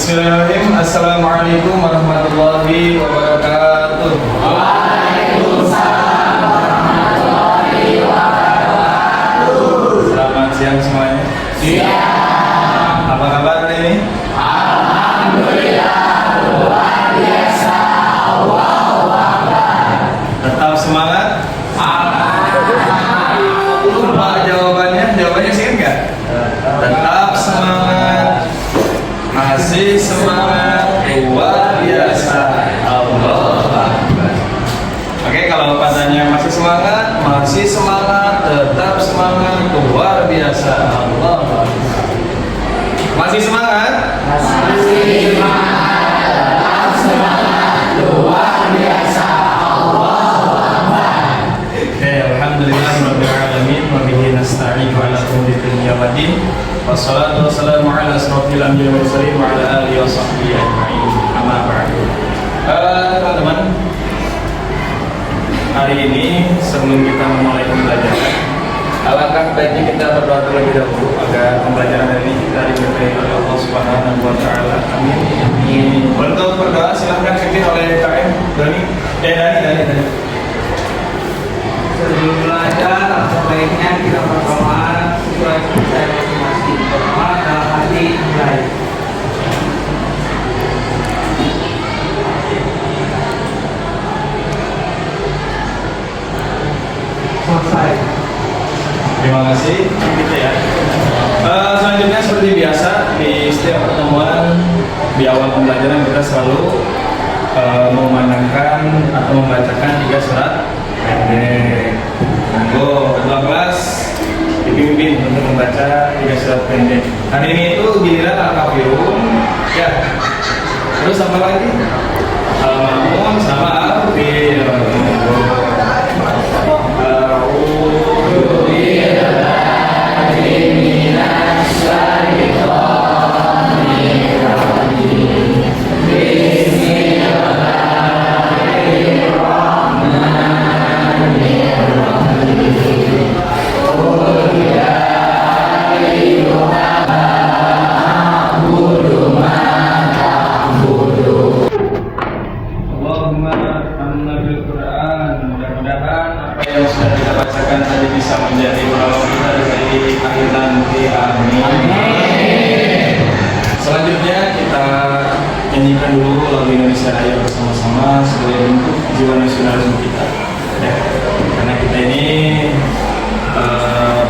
Bismillahirrahmanirrahim. Assalamualaikum warahmatullahi wabarakatuh. Waalaikumsalam warahmatullahi wabarakatuh. Selamat siang semuanya. Siang. Apa kabar hari ini? Alhamdulillah luar biasa. Allahu Akbar. Tetap semangat. Lupa jawabannya sih enggak? Tetap semangat. Masih semangat. Luar biasa. Allahu Akbar. Oke, kalau katanya masih semangat, tetap semangat, luar biasa. Allahu Akbar. Masih semangat? Masih semangat. Tetap semangat. Luar biasa. Allahu Akbar. Oke, alhamdulillahirabbil alamin wa bihi nasta'inu ala umuri dunya waddin. Wassalatu wassalamu ala asrofil anbiya'i wal mursalin wa ala alihi wa sahbihi ajma'in. Amma ba'du. Teman-teman, hari ini sebelum kita memulai pembelajaran, alangkah baiknya kita berdoa terlebih dahulu agar pembelajaran hari ini kita diberkahi oleh Allah Subhanahu wa taala. Amin. Untuk berdoa silahkan dipimpin oleh KM Dani. Sebelum belajar, sebaiknya kita berdoa supaya kita masing-masing berdoa dalam hati baik. Selesai. Terima kasih. Gitu ya. Selanjutnya seperti biasa di setiap pertemuan di awal pembelajaran kita selalu memandangkan atau membacakan 3 surat pendek. Monggo ketua kelas dipimpin untuk membaca 3 surat pendek. Hari ini itu giliran Al-Kafirun, ya. Terus apa lagi? Al-Ma'un sama Al-Fil. Selanjutnya kita nyanyikan dulu lagu Indonesia Raya bersama-sama sebagai bentuk jiwa nasionalisme kita. Ya, karena kita ini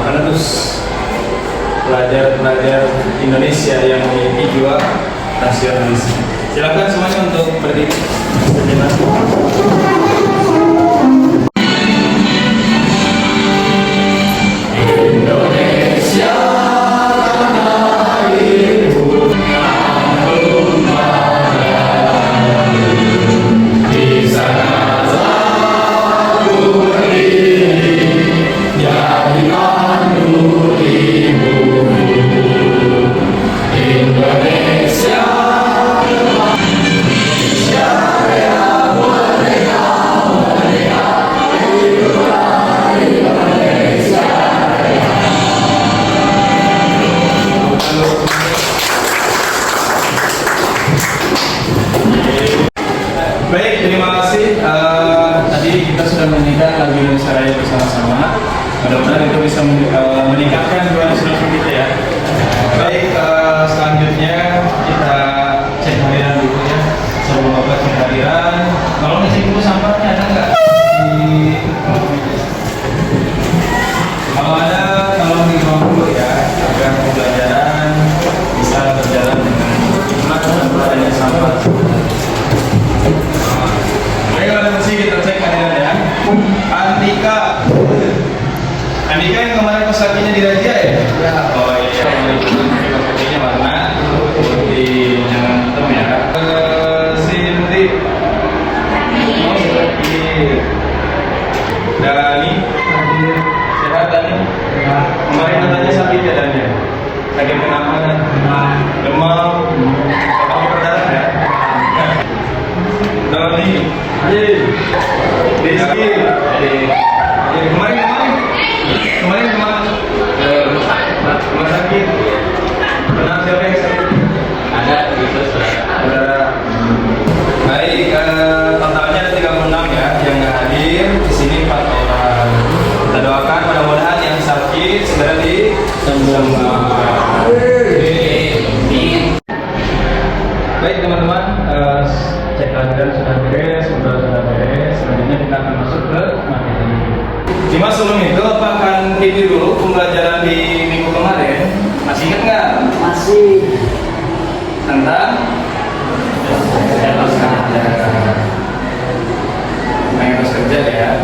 penerus pelajar-pelajar Indonesia yang memiliki jiwa nasionalisme. Silakan semuanya untuk berdiri sejenak. Baik, terima kasih. Tadi kita sudah menyanyikan lagu Indonesia Raya bersama-sama. Mudah-mudahan itu bisa meningkatkan jiwa nasionalisme kita ya. Baik, selanjutnya kita cek harian dulu ya. Sebelum Bapak cek harian, kalau ngecek dulu sampahnya ada nggak? Kalau ada, tolong dibawa dulu ya, agar pembelajaran bisa berjalan dengan cepat tanpa adanya sampah. Baik, kalau ada bersih kita cek harian ya. Antika yang kemarin pesakinya di Raja ya? Ya. Oh iya, terima kasih. Baik teman-teman, cek keadaan sudah beres, sudah beres. Selanjutnya kita akan masuk ke materi. Cuma sebelum itu, apa akan review dulu pembelajaran di minggu kemarin? Masih ingat nggak? Masih. Tentang etos kerja. Etos kerja ya.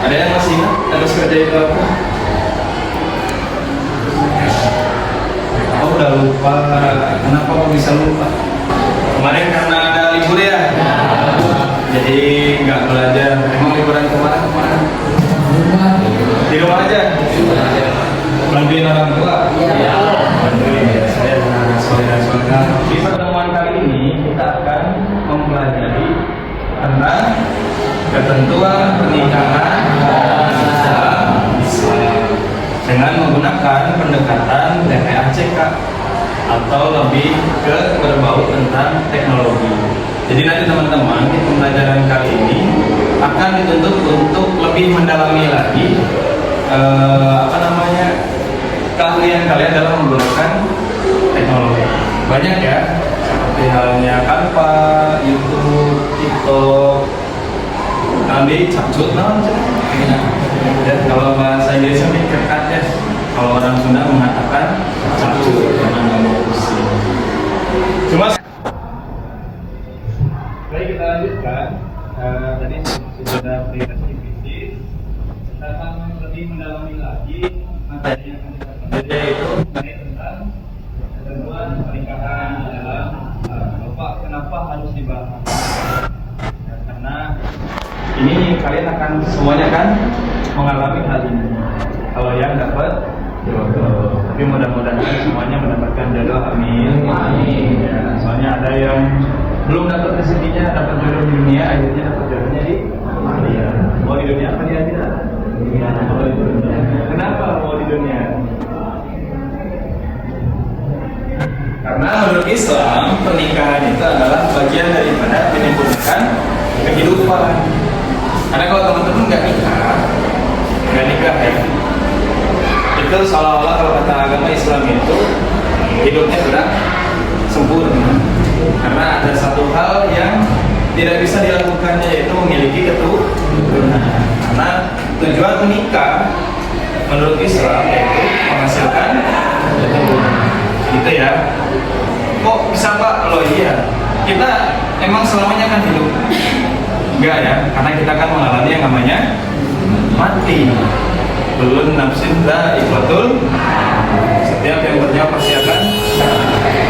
Ada yang masih ingat etos kerja itu apa? Aku udah lupa. Kenapa kok bisa lupa? Kemarin karena ada libur ya. Jadi nggak belajar. Emang liburan kemana? Di rumah aja. Bantuin orang tua. Iya. Bantuin ya. Saya saudara-saudara. Di pertemuan kali ini kita akan mempelajari tentang ketentuan pernikahan dalam Islam dengan menggunakan pendekatan TPACK atau lebih ke berbau tentang teknologi. Jadi nanti teman-teman di pembelajaran kali ini akan dituntut untuk lebih mendalami lagi keahlian kalian dalam menggunakan teknologi. Banyak ya, seperti halnya Canva, YouTube, TikTok. Nanti capcut ya, kalau bahasa Inggrisnya kekat ya. Kalau orang Sunda mengatakan capcut, jangan ngomong pusing. Cuma baik, kita lanjutkan. Tadi sudah presentasi fisik. Kita akan lebih mendalami lagi materi yang akan kita pelajari, yaitu mengenai tentang ketentuan pernikahan dalam Bapak. Kenapa harus dibahas? Ya, karena ini kalian akan semuanya kan mengalami hal ini. Kalau yang dapat jodoh, tapi mudah-mudahan semuanya mendapatkan jodoh. Amin. Amin. Ya, soalnya ada yang belum dapat rezekinya, dapat jodoh di dunia, akhirnya dapat jodohnya di akhirat. Mau di dunia apa di akhirat? Mau di dunia. Kenapa mau di dunia? Karena menurut Islam pernikahan itu adalah bagian daripada menyempurnakan kehidupan. Karena kalau teman-teman nggak nikah ya, itu seolah-olah kalau kata agama Islam itu hidupnya sudah sempurna. Karena ada satu hal yang tidak bisa dilakukannya, yaitu memiliki keturunan. Karena tujuan menikah menurut Islam yaitu menghasilkan keturunan. Gitu ya. Kok bisa Pak? Loh iya, kita emang selamanya kan hidup. Enggak ya, karena kita akan mengalami yang namanya mati. Belum nafsin dha'iqatul. Setiap yang bernyawa pasti akan.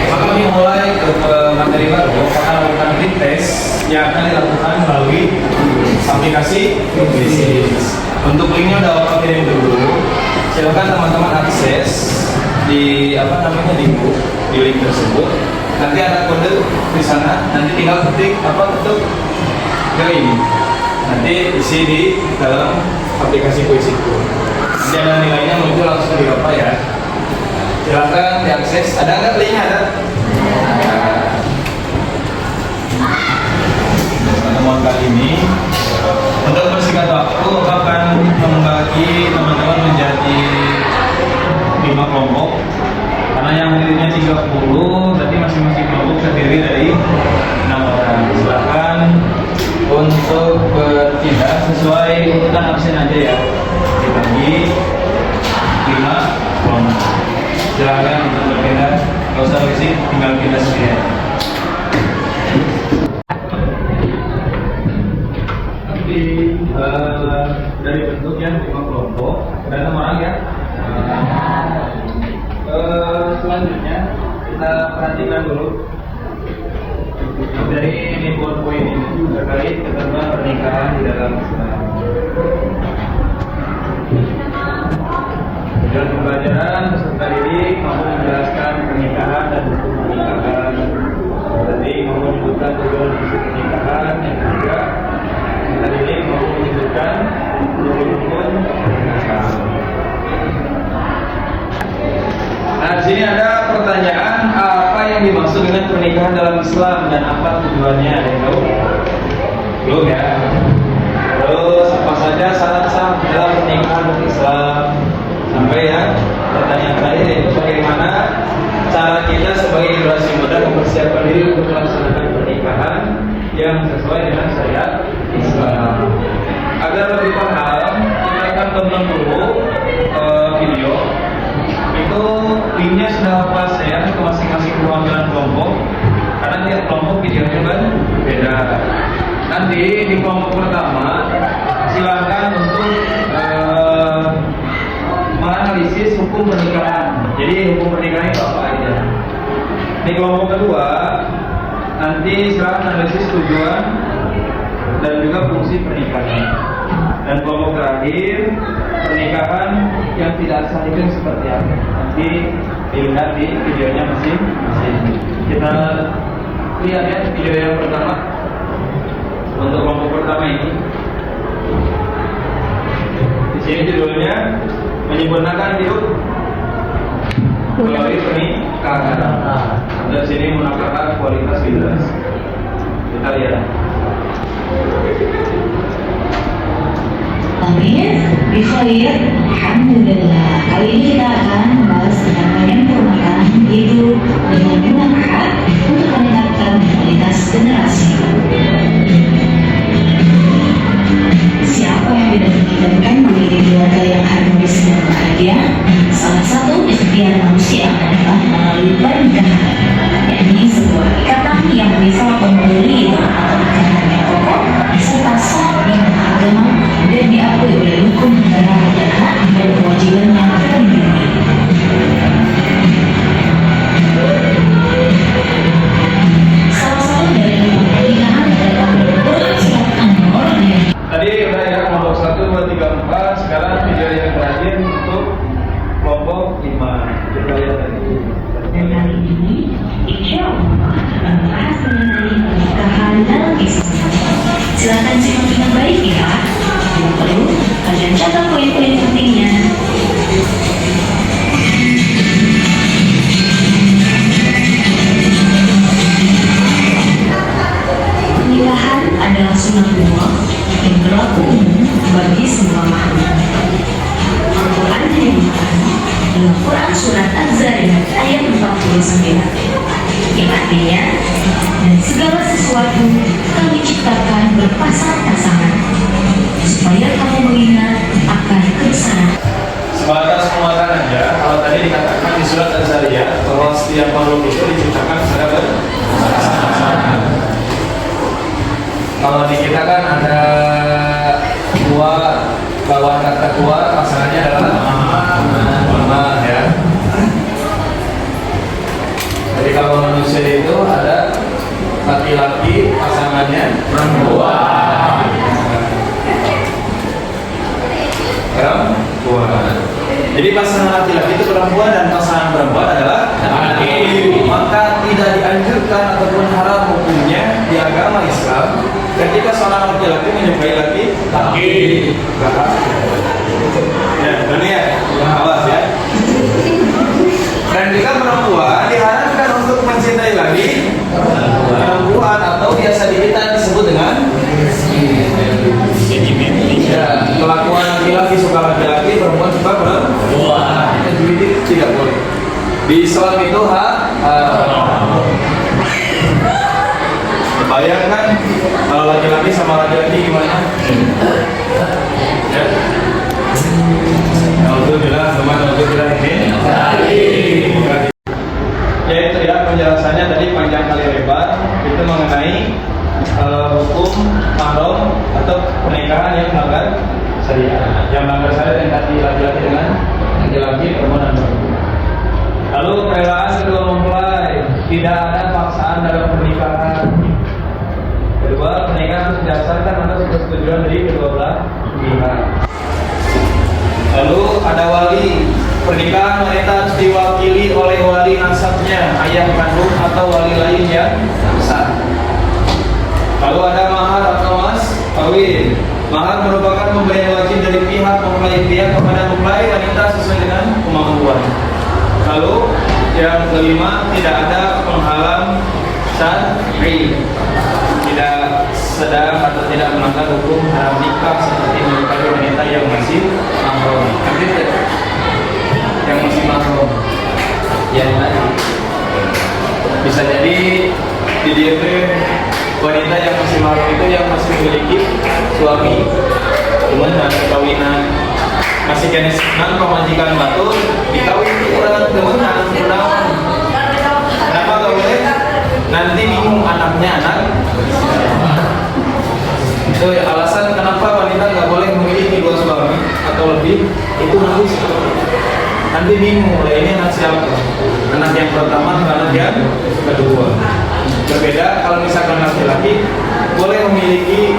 Maka kami mulai ke materi baru, akan melakukan tes yang akan dilakukan melalui aplikasi bisnis. Untuk linknya udah Bapak kirim dulu. Silakan teman-teman akses di di link tersebut. Nanti ada kode di sana. Nanti tinggal ketik join. Nanti isi di dalam aplikasi puisiku. Nanti ada nilainya muncul langsung di Bapak ya. Silakan diakses. Ada nggak linknya? Ada. Pertemuan kali ini untuk bersingkat waktu, Bapak akan membagi teman-teman menjadi 5 kelompok. Karena yang hadirnya 30, berarti masing-masing kelompok terdiri dari 6 orang. Silakan untuk berpindah sesuai urutan absen aja ya. Dibagi 5 kelompok. Silakan untuk berpindah. Gak usah berisik, tinggal pindah sendiri. Dari bentuk yang 5 kelompok, ada 6 orang ya. Selanjutnya kita perhatikan dulu dari ini poin ini terkait ketentuan pernikahan di dalam Islam. Dalam pembelajaran peserta didik mampu menjelaskan pernikahan dan hukum pernikahan. Jadi mampu menyebutkan tujuan visi pernikahan, yang ketiga peserta didik mampu menyebutkan rukun pernikahan. Nah, di sini ada pertanyaan, apa yang dimaksud dengan pernikahan dalam Islam dan apa tujuannya? Ada yang tahu? Belum ya? Terus apa saja syarat sah dalam pernikahan dalam Islam? Sampai yang pertanyaan terakhir, yaitu bagaimana cara kita sebagai generasi muda mempersiapkan diri untuk melaksanakan pernikahan yang sesuai dengan syariat Islam. Agar lebih paham, kita akan tonton dulu video. Itu linknya sudah pas ya ke masing-masing perwakilan kelompok. Karena tiap kelompok videonya kan beda. Nanti di kelompok pertama silakan untuk menganalisis hukum pernikahan. Jadi hukum pernikahan itu apa aja. Di kelompok kedua nanti silakan analisis tujuan dan juga fungsi pernikahan. Dan kelompok terakhir pernikahan yang tidak sah itu seperti apa. Nanti dilihat di videonya masing-masing. Kita lihat ya video yang pertama. Untuk kelompok pertama ini, di sini judulnya menyempurnakan hidup melalui pernikahan. Dan sini menakar kualitas hidup. Kita lihat. Amin. Bikhair. Alhamdulillah. Kali ini kita akan membahas tentang menyempurnakan hidup dengan bermanfaat untuk meningkatkan kualitas generasi. Siapa yang tidak menginginkan memiliki keluarga yang harmonis dan bahagia? Salah satu ikhtiar manusia adalah melalui pernikahan, yakni sebuah ikatan yang bisa memberi atau ikatan yang kokoh serta sah dengan agama dan diakui oleh hukum negara dan hak dan kewajibannya terlindungi. Salah satu dari pernikahan adalah surat An-Nur yang Tadi udah ya kelompok 1, 2, 3, 4. Sekarang video yang terakhir untuk kelompok 5. Kita lihat tadi. dan kali ini insya Allah membahas mengenai pernikahan dalam Islam. Silakan simak dengan baik ya. Yang perlu kalian catat poin-poin pentingnya. Pernikahan adalah sunnah Allah yang berlaku umum bagi semua makhluk. Al-Quran menyebutkan dalam Quran Surat Az-Zariyat ayat 49 yang artinya, dan segala sesuatu kami ciptakan berpasang-pasangan supaya kamu mengingat akan kebesaran. Sebatas penguatan aja, kalau tadi dikatakan di surat Az-Zariyat bahwa setiap makhluk itu diciptakan secara berpasangan. Kalau di kita kan ada dua, bawah kata dua pasangannya adalah mama ya. Jadi kalau manusia itu ada laki-laki pasangannya perempuan. Jadi pasangan laki-laki itu perempuan dan pasangan perempuan adalah laki. Maka tidak dianjurkan ataupun haram hukumnya di agama Islam ketika seorang laki-laki menyukai laki-laki. Ya, dunia, awas ya. Dan jika perempuan diharapkan untuk mencintai lagi perempuan atau biasa kita disebut dengan ya, kelakuan laki-laki suka laki-laki, perempuan suka perempuan. Itu tidak boleh. Di Islam itu bayangkan kalau laki-laki sama laki-laki gimana? Ya. Alhamdulillah, alhamdulillah ini. Ya itu ya penjelasannya tadi panjang kali lebar. Itu mengenai hukum mahram atau pernikahan yang melanggar syariat. Yang melanggar syariat yang tadi laki-laki dengan laki-laki, perempuan dan perempuan. Lalu kerelaan kedua mempelai, tidak ada paksaan dalam pernikahan. Kedua, pernikahan harus didasarkan atas persetujuan dari kedua belah pihak. Lalu ada wali. Pernikahan wanita harus diwakili oleh wali nasabnya, ayah kandung atau wali lain yang sah. Lalu ada mahar atau mas kawin. Mahar merupakan pemberian wajib dari pihak mempelai pria kepada mempelai wanita sesuai dengan kemampuan. Lalu yang kelima, tidak ada penghalang syar'i, tidak sedang atau tidak melanggar hukum haram nikah seperti menikahi wanita yang masih mahram. yang masih mahrum. Ya lagi. Bisa jadi di DP wanita yang masih mahrum itu yang masih memiliki suami, cuman dan perkawinan masih jenis nan pemajikan batur dikawin orang temenan kenalan. Kenapa gak boleh? Nanti bingung anaknya anak. Itu alasan kenapa wanita nggak boleh memiliki dua suami atau lebih, itu nanti bingung lah ini anak siapa, anak yang pertama atau anak yang kedua. Berbeda kalau misalkan laki-laki boleh memiliki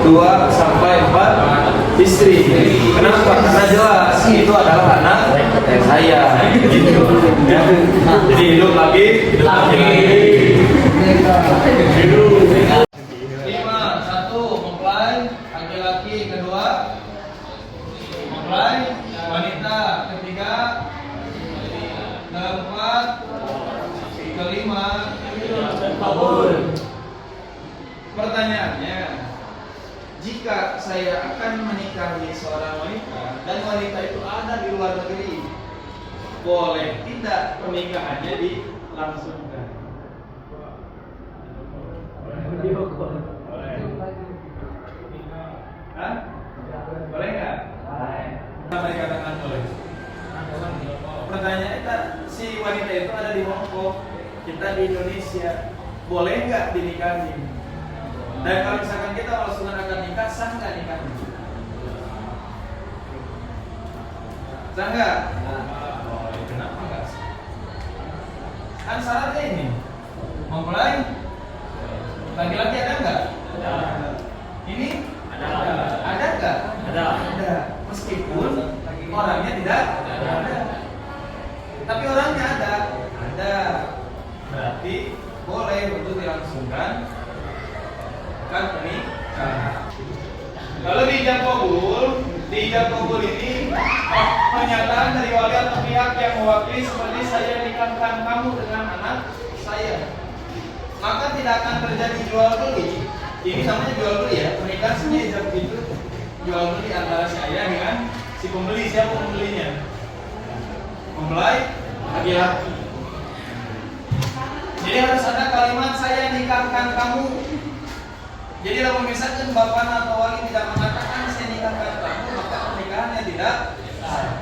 2 sampai 4 istri. Kenapa? Karena jelas itu adalah anak saya gitu. Ya. Jadi hidup lagi. Laki-laki kedua, mempelai wanita ketiga, keempat, kelima, kabul. Pertanyaannya, jika saya akan menikahi seorang wanita dan wanita itu ada di luar negeri, boleh tidak pernikahannya dilangsungkan? Hah? Boleh nggak? Boleh. Katakan boleh. Pertanyaannya, si wanita itu ada di Hong Kong, kita di Indonesia, boleh nggak dinikahi? Dan kalau misalkan kita langsung akan nikah, sah nggak nikahnya? Sah nggak? Kenapa nggak sah? Kan syaratnya ini, mempelai laki-laki ada nggak? Ini ada nggak? Ada. Meskipun orangnya tidak ada. Tapi orangnya ada. Berarti boleh untuk dilangsungkan kan pernikahan. Kalau di ijab kabul ini pernyataan dari wali atau pihak yang mewakili seperti saya nikahkan kamu dengan anak saya, maka tidak akan terjadi jual beli. Ini namanya jual beli ya, pernikahan sebenarnya ijab itu jual beli antara si ayah dengan si pembeli. Siapa pembelinya? Mempelai laki-laki. Jadi harus ada kalimat saya nikahkan kamu. Jadi kalau misalkan bapak atau wali tidak mengatakan saya nikahkan kamu, maka pernikahannya tidak sah.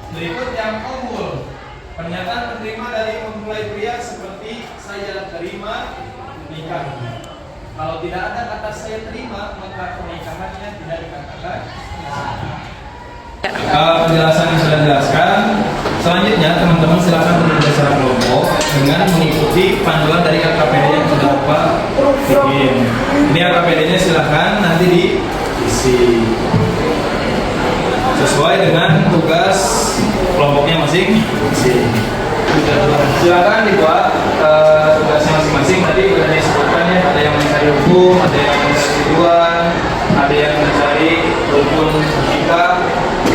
Berikut yang kabul, pernyataan penerima dari mempelai pria seperti saya terima nikah. Kalau tidak ada kata saya terima, maka pernikahannya tidak dikatakan sah. Penjelasan yang sudah dijelaskan. Selanjutnya teman-teman silakan bekerja secara kelompok dengan mengikuti panduan dari AKPD yang sudah Bapak bikin. Ini AKPD-nya silakan nanti diisi sesuai dengan tugas kelompoknya masing-masing. Silakan dibuat tugasnya masing-masing. Tadi sudah disebutkan ya, ada yang mencari hukum, ada yang mencari tujuan, ada yang mencari rukun nikah,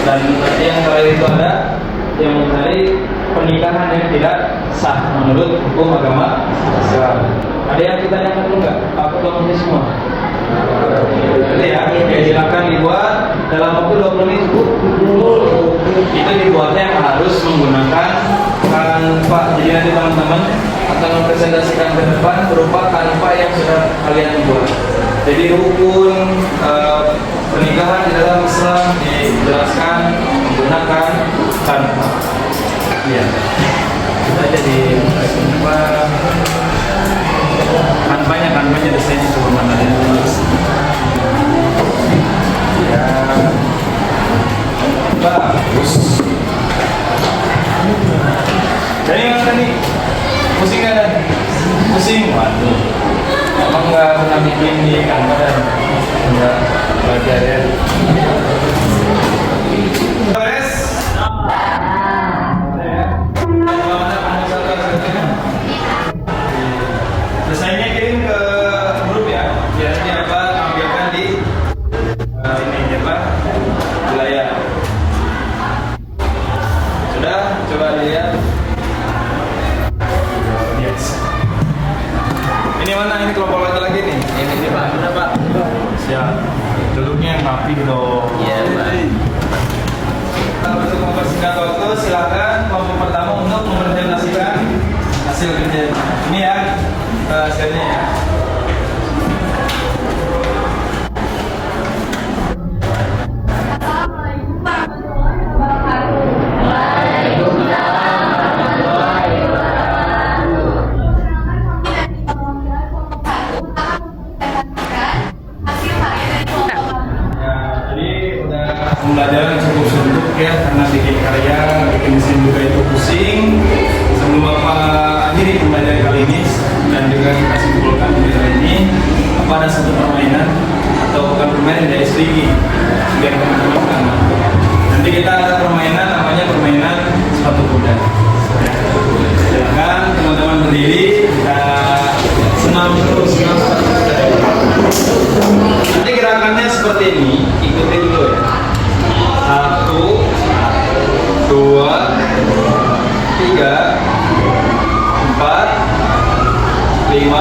dan tadi yang terakhir itu ada yang mencari pernikahan yang tidak sah menurut hukum agama Islam. Ada yang kita nyatakan dulu nggak? Aku tahu semua. Ada ya? Oke, silakan dibuat dalam waktu 20 menit. Itu dibuatnya harus menggunakan kanva. Jadi nanti teman-teman akan mempresentasikan ke depan berupa kanva yang sudah kalian buat. Jadi rukun pernikahan di dalam Islam dijelaskan menggunakan kanva. Iya. Kita jadi kanvanya desainnya cuma mana ada. Ya. Bagus. Jadi yang tadi pusing nggak ada? Pusing, waduh. Emang nggak pernah bikin di kantor dan nggak belajar ya. Beres. Desainnya kirim ke grup ya. Biar nanti apa tampilkan di ini apa wilayah. Sudah, coba dilihat. Yes. Ini mana? Ini kelompok laki-laki nih. Ini Pak, sudah Pak. Siap. Duduknya yang rapi dong. Iya Pak. Kita untuk mempersingkat waktu, terus silakan kelompok pertama untuk mempresentasikan hasil kerja. Ini ya hasilnya ya. Pembelajaran yang cukup suntuk ya, karena bikin karya, bikin mesin juga itu pusing. Sebelum Bapak akhiri pembelajaran kali ini dan juga kita simpulkan pembelajaran ini, apa ada satu permainan atau bukan permainan dari SDG biar teman-teman tahu. Nanti kita ada permainan namanya permainan sepatu kuda. Silakan teman-teman berdiri, kita senam terus senam sepatu kuda. Nanti gerakannya seperti ini, ikuti dulu ya. 1, 2, 3, 4, 5,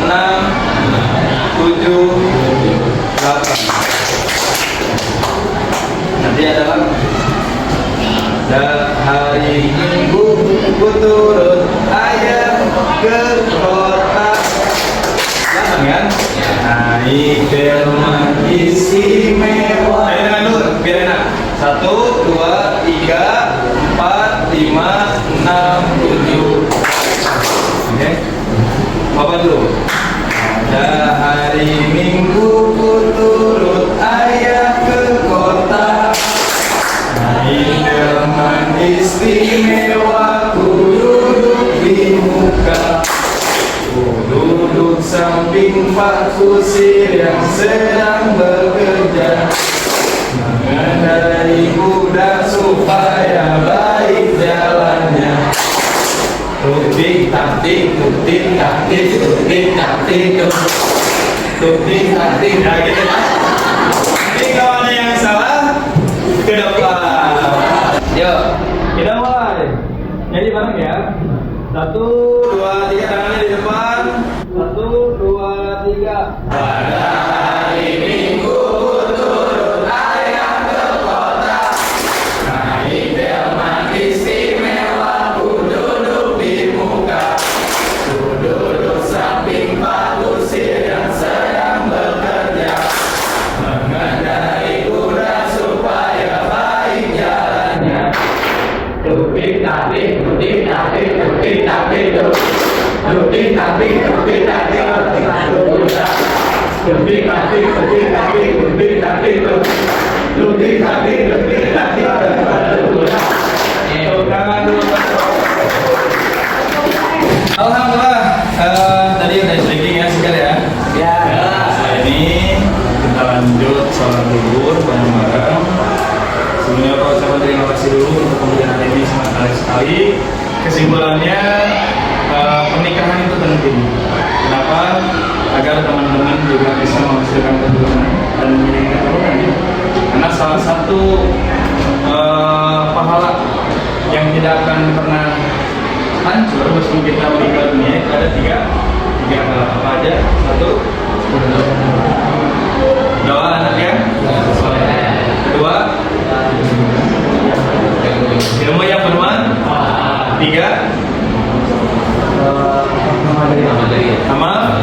6, 7, 8. Nanti adalah hari Minggu ku turut ayah ke kota. Gampang kan? Naik delman istimewa. Ayo dengan dulu, biar enak. 1, 2, 3, 4, 5, 6, 7. Oke, Bapak dulu. Pada hari Minggu ku turut ayah ke kota. Naik delman istimewa, ku duduk di muka. Duduk samping Pak Kusir yang sedang bekerja, mengendarai kuda supaya baik jalannya. Tutik taktik, tutik taktik, tutik taktik, tutik taktik. Ya gitu ya. Jadi kalau ada yang salah, ke depan. Yuk, kita mulai. Jadi bareng ya. 1, 2, 3, tangannya di depan. 1, 2, 3. Pada hari Minggu turut ayah ke kota. Naik delman istimewa, ku duduk di muka. Ku duduk samping Pak Kusir yang sedang bekerja, mengendarai kuda supaya baik jalannya. Tutik taktik, tutik taktik, tutik taktik, tutik taktik, tutik taktik, tutik taktik, tutik taktik, tutik taktik, tutik taktik, tutik taktik. Tangan dulu. Alhamdulillah, tadi udah stretching ya segar ya. Ya. Setelah ini kita lanjut sholat zuhur bareng-bareng. Sebelumnya Pak ucapkan terima kasih dulu untuk pemberian hari ini sangat menarik sekali. Kesimpulannya pernikahan itu penting. Kenapa? Agar teman-teman juga bisa menghasilkan keturunan dan menjadikan keturunan. Karena salah satu pahala yang tidak akan pernah hancur meskipun kita meninggal dunia itu ada tiga hal. Apa aja? 1, doa anak yang soleh. Kedua, ilmu yang bermanfaat. 3, amal.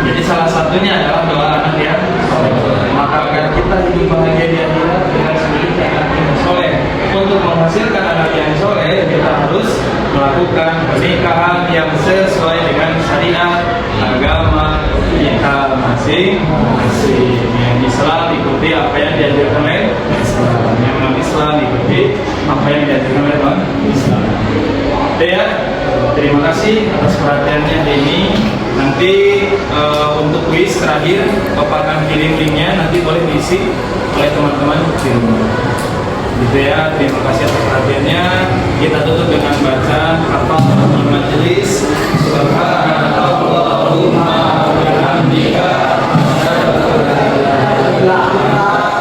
Jadi salah satunya adalah doa anak yang soleh. Maka agar kita hidup bahagia di akhirat dengan sebaliknya anak yang soleh. Untuk menghasilkan anak yang soleh, kita harus melakukan pernikahan yang sesuai dengan syariat agama kita masing-masing. Yang Islam ikuti apa yang diajarkan oleh Islam, yang non-Islam ikuti apa yang diajarkan oleh non-Islam. Ya, terima kasih atas perhatiannya ini. Nanti untuk kuis terakhir Bapak akan kirim linknya, nanti boleh diisi oleh teman-teman di rumah. Gitu ya, terima kasih atas perhatiannya. Kita tutup dengan bacaan kafaratul majelis. Subhanallahumma wa bihamdika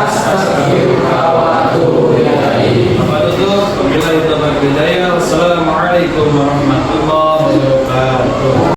astaghfiruka wa atubu ilaik. Apa tutup? Wabillahi taufiq wal hidayah. Wassalamualaikum warahmatullahi wabarakatuh.